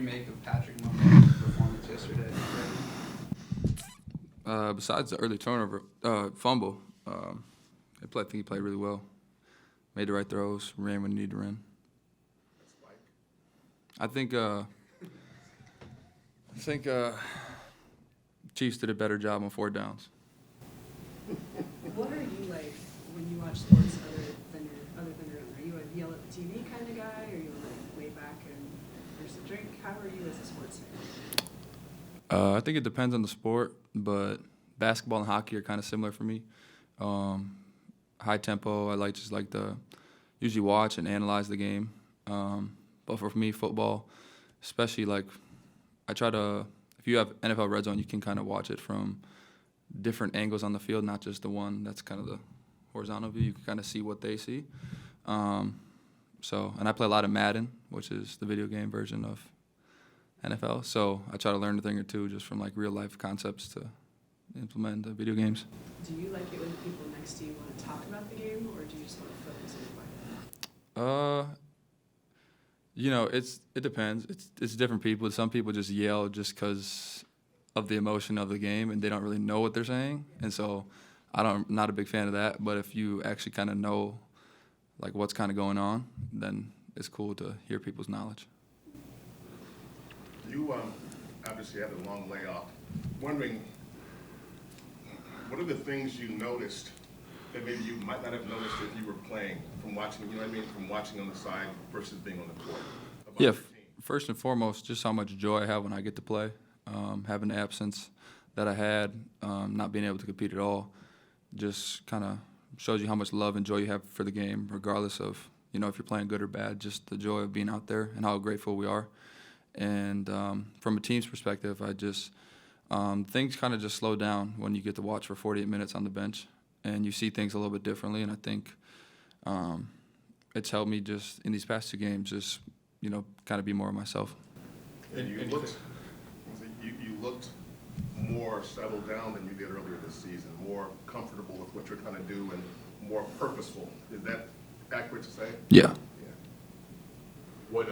make of Patrick Mahomes' performance yesterday? Besides the early turnover, fumble, I think he played really well. Made the right throws, ran when he needed to run. I think Chiefs did a better job on 4 downs. What are you like when you watch sports other than your own? Are you a yell at the TV kind of guy? Or are you like way back and there's a drink? How are you as a sports fan? I think it depends on the sport, but basketball and hockey are kind of similar for me. High tempo, I just like to usually watch and analyze the game. But for me, football, especially I try to, if you have NFL Red Zone, you can kind of watch it from different angles on the field, not just the one that's kind of the horizontal view. You can kind of see what they see. And I play a lot of Madden, which is the video game version of NFL. So I try to learn a thing or two just from real life concepts to implement the video games. Do you like it when people next to you want to talk about the game, or do you just want to focus on the fight? It depends. It's different people. Some people just yell just because of the emotion of the game, and they don't really know what they're saying. And so I'm not a big fan of that. But if you actually kind of know what's kind of going on, then it's cool to hear people's knowledge. You obviously had a long layoff. Wondering, what are the things you noticed that maybe you might not have noticed if you were playing from watching, from watching on the side versus being on the court? Yeah, first and foremost, just how much joy I have when I get to play. Having the absence that I had, not being able to compete at all, just kind of shows you how much love and joy you have for the game, regardless of, if you're playing good or bad, just the joy of being out there and how grateful we are. And from a team's perspective, things kind of just slow down when you get to watch for 48 minutes on the bench, and you see things a little bit differently. And I think it's helped me just in these past 2 games, just kind of be more of myself. And you looked more settled down than you did earlier this season, more comfortable with what you're trying to do, and more purposeful. Is that accurate to say? Yeah. What,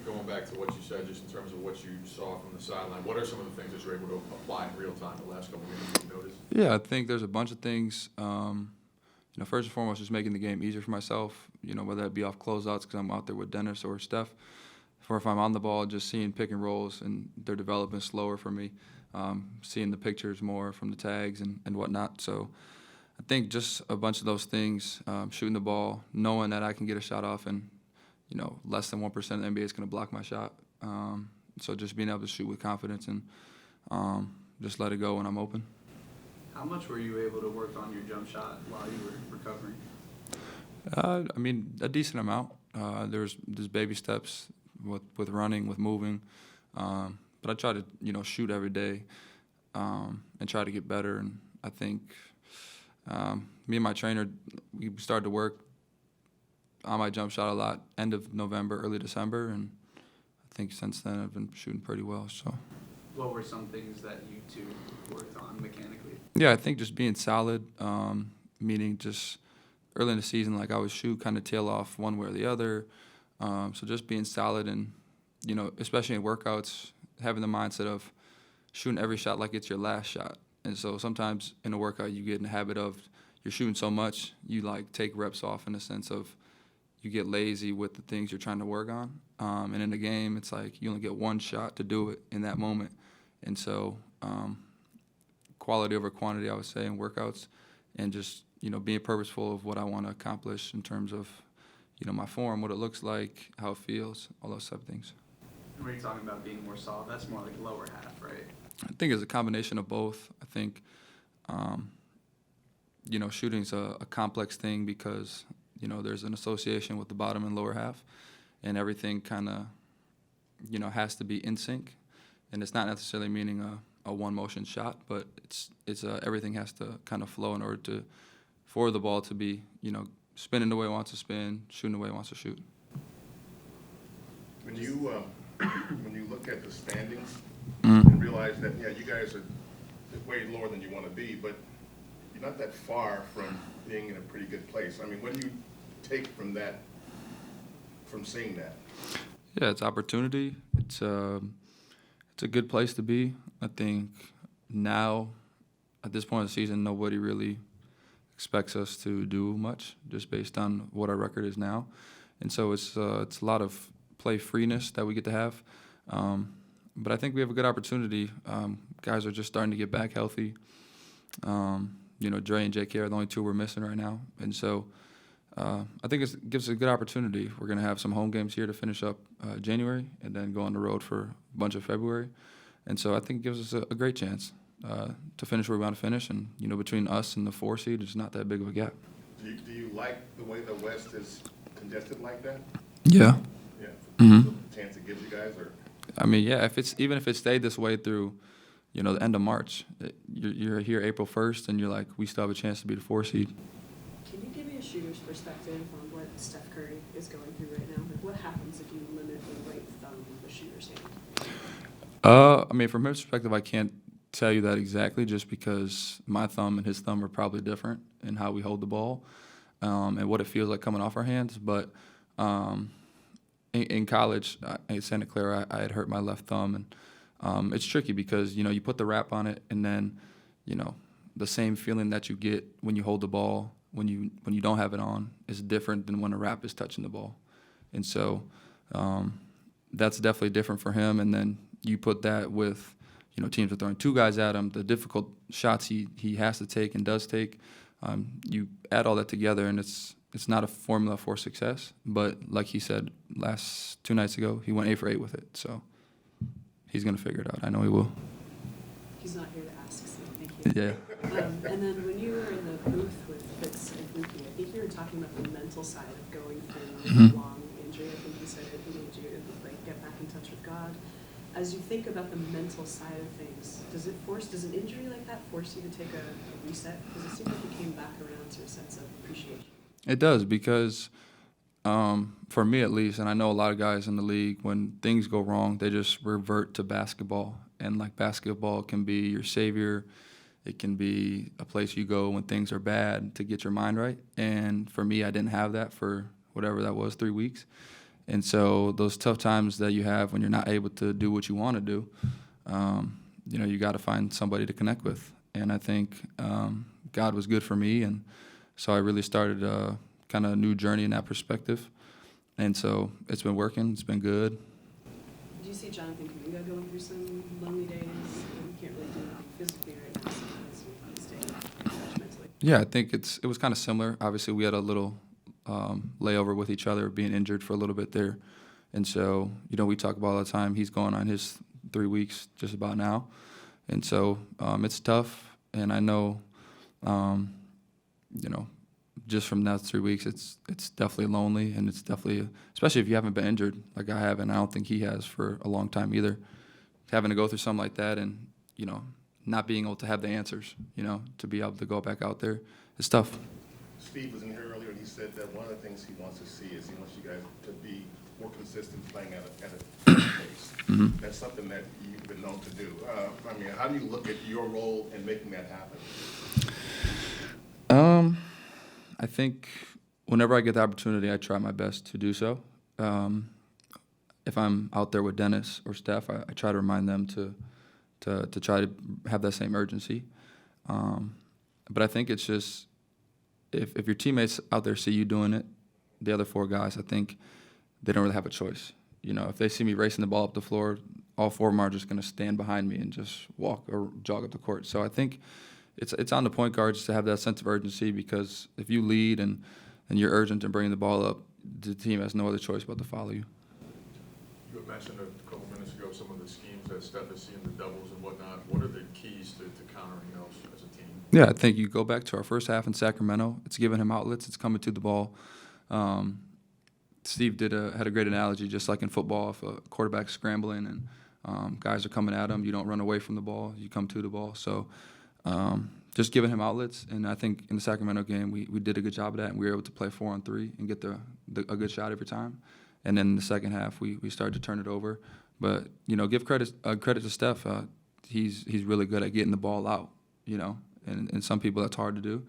going back to what you said, just in terms of what you saw from the sideline, what are some of the things that you're able to apply in real time the last couple of games you noticed? Yeah, I think there's a bunch of things. First and foremost, just making the game easier for myself. Whether that be off closeouts because I'm out there with Dennis or Steph, or if I'm on the ball, just seeing pick and rolls and their development slower for me. Seeing the pictures more from the tags and whatnot. So I think just a bunch of those things, shooting the ball, knowing that I can get a shot off and less than 1% of the NBA is going to block my shot. So just being able to shoot with confidence and just let it go when I'm open. How much were you able to work on your jump shot while you were recovering? A decent amount. There's baby steps with running, with moving. But I try to, shoot every day and try to get better. And I think me and my trainer, we started to work on my jump shot a lot end of November, early December, and I think since then I've been shooting pretty well. So, what were some things that you two worked on mechanically? Yeah, I think just being solid, meaning just early in the season, I would shoot kind of tail off one way or the other. So just being solid and, especially in workouts, having the mindset of shooting every shot like it's your last shot. And so sometimes in a workout you get in the habit of you're shooting so much, you take reps off in the sense of you get lazy with the things you're trying to work on. And in the game, it's you only get one shot to do it in that moment. And so quality over quantity, I would say, in workouts, and just, being purposeful of what I want to accomplish in terms of, my form, what it looks like, how it feels, all those type of things. When you're talking about being more solid, that's more like lower half, right? I think it's a combination of both. I think, shooting's a complex thing because, there's an association with the bottom and lower half, and everything kind of, has to be in sync. And it's not necessarily meaning a one-motion shot, but it's everything has to kind of flow in order for the ball to be, spinning the way it wants to spin, shooting the way it wants to shoot. When you look at the standings and realize that, you guys are way lower than you want to be, but you're not that far from being in a pretty good place. What do you take from that, from seeing that? Yeah, it's opportunity. It's a good place to be. I think now, at this point of the season, nobody really expects us to do much just based on what our record is now, and so it's a lot of play freeness that we get to have. But I think we have a good opportunity. Guys are just starting to get back healthy. Dre and JK are the only two we're missing right now, and so I think it gives us a good opportunity. We're going to have some home games here to finish up January, and then go on the road for a bunch of February, and so I think it gives us a great chance to finish where we want to finish. And between us and the 4 seed, it's not that big of a gap. Do you like the way the West is congested like that? Yeah. Yeah. Mhm. The chance it gives you guys, or? I mean, yeah. Even if it stayed this way through, the end of March, you're here April 1st, and you're like, we still have a chance to be the 4 seed. Can you give me a shooter's perspective on what Steph Curry is going through right now? Like, what happens if you limit the right thumb of the shooter's hand? I mean, from his perspective, I can't tell you that exactly, just because my thumb and his thumb are probably different in how we hold the ball, and what it feels like coming off our hands. But in college, at Santa Clara, I had hurt my left thumb, and it's tricky because you put the wrap on it, and then the same feeling that you get when you hold the ball when you don't have it on is different than when a wrap is touching the ball, and so that's definitely different for him. And then you put that with teams are throwing 2 guys at him, the difficult shots he has to take and does take. You add all that together, and it's not a formula for success. But like he said 2 nights ago, he went 8 for 8 with it. So he's going to figure it out. I know he will. He's not here to ask, so thank you. Yeah. And then when you were in the booth with Fitz and Buki, I think you were talking about the mental side of going through a long injury. I think you said it made you get back in touch with God. As you think about the mental side of things, does an injury like that force you to take a reset? Because it seems like you came back around to a sense of appreciation. It does, because for me at least, and I know a lot of guys in the league, when things go wrong, they just revert to basketball. And basketball can be your savior. It can be a place you go when things are bad to get your mind right. And for me, I didn't have that for whatever that was, 3 weeks. And so those tough times that you have when you're not able to do what you want to do, you got to find somebody to connect with. And I think God was good for me, and so I really started a kind of a new journey in that perspective. And so it's been working. It's been good. Do you see Jonathan Kuminga going through some lonely days? You can't really do anything physically right now, so you stay in touch mentally. Yeah, I think it was kind of similar. Obviously, we had a little layover with each other, being injured for a little bit there. And so, we talk about all the time. He's going on his 3 weeks just about now. And so it's tough. And I know, just from that 3 weeks, it's definitely lonely. And it's definitely, especially if you haven't been injured like I have, and I don't think he has for a long time either. Having to go through something like that and, not being able to have the answers, to be able to go back out there, it's tough. Steve was in here earlier, and he said that one of the things he wants to see is he wants you guys to be more consistent playing at a pace. Mm-hmm. That's something that you've been known to do. How do you look at your role in making that happen? I think whenever I get the opportunity, I try my best to do so. If I'm out there with Dennis or Steph, I try to remind them to try to have that same urgency. But I think it's just, if your teammates out there see you doing it, the other 4 guys, I think they don't really have a choice. If they see me racing the ball up the floor, all 4 of them are just going to stand behind me and just walk or jog up the court. So I think it's on the point guards to have that sense of urgency, because if you lead and you're urgent in bringing the ball up, the team has no other choice but to follow you. You had mentioned a couple minutes ago some of the schemes that Steph is seeing, the doubles and whatnot. What are the keys to countering those as a team? Yeah, I think you go back to our first half in Sacramento. It's giving him outlets. It's coming to the ball. Steve had a great analogy, just like in football, if a quarterback's scrambling and guys are coming at him, you don't run away from the ball, you come to the ball. So just giving him outlets. And I think in the Sacramento game, we did a good job of that, and we were able to play 4-on-3 and get a good shot every time. And then in the second half, we started to turn it over. But, give credit to Steph. He's really good at getting the ball out, and some people that's hard to do.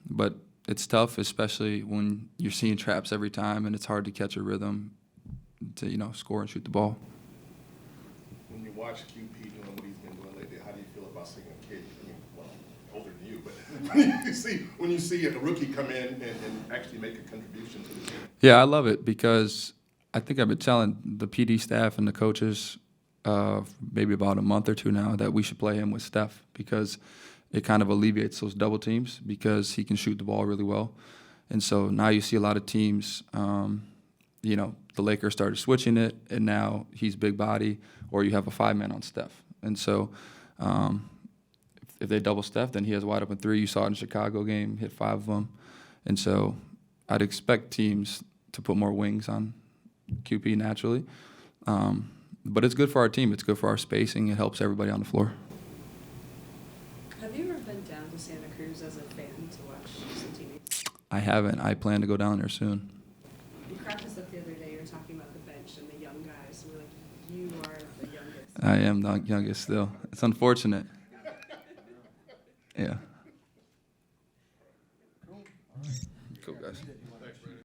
But it's tough, especially when you're seeing traps every time, and it's hard to catch a rhythm score and shoot the ball. When you watch QP doing what he's been doing lately, how do you feel about seeing a kid, I mean, well, older than you, but when you see a rookie come in and actually make a contribution to the team? Yeah, I love it because I think I've been telling the PD staff and the coaches maybe about a month or two now that we should play him with Steph because it kind of alleviates those double teams because he can shoot the ball really well. And so now you see a lot of teams, the Lakers started switching it, and now he's big body, or you have a 5-man on Steph. And so if they double Steph, then he has wide open three. You saw it in the Chicago game, hit 5 of them. And so I'd expect teams to put more wings on QP naturally. But it's good for our team. It's good for our spacing. It helps everybody on the floor. Have you ever been down to Santa Cruz as a fan to watch some teammates? I haven't. I plan to go down there soon. You cracked us up the other day. You were talking about the bench and the young guys. We're like, you are the youngest. I am the youngest still. It's unfortunate. Yeah. Cool, guys.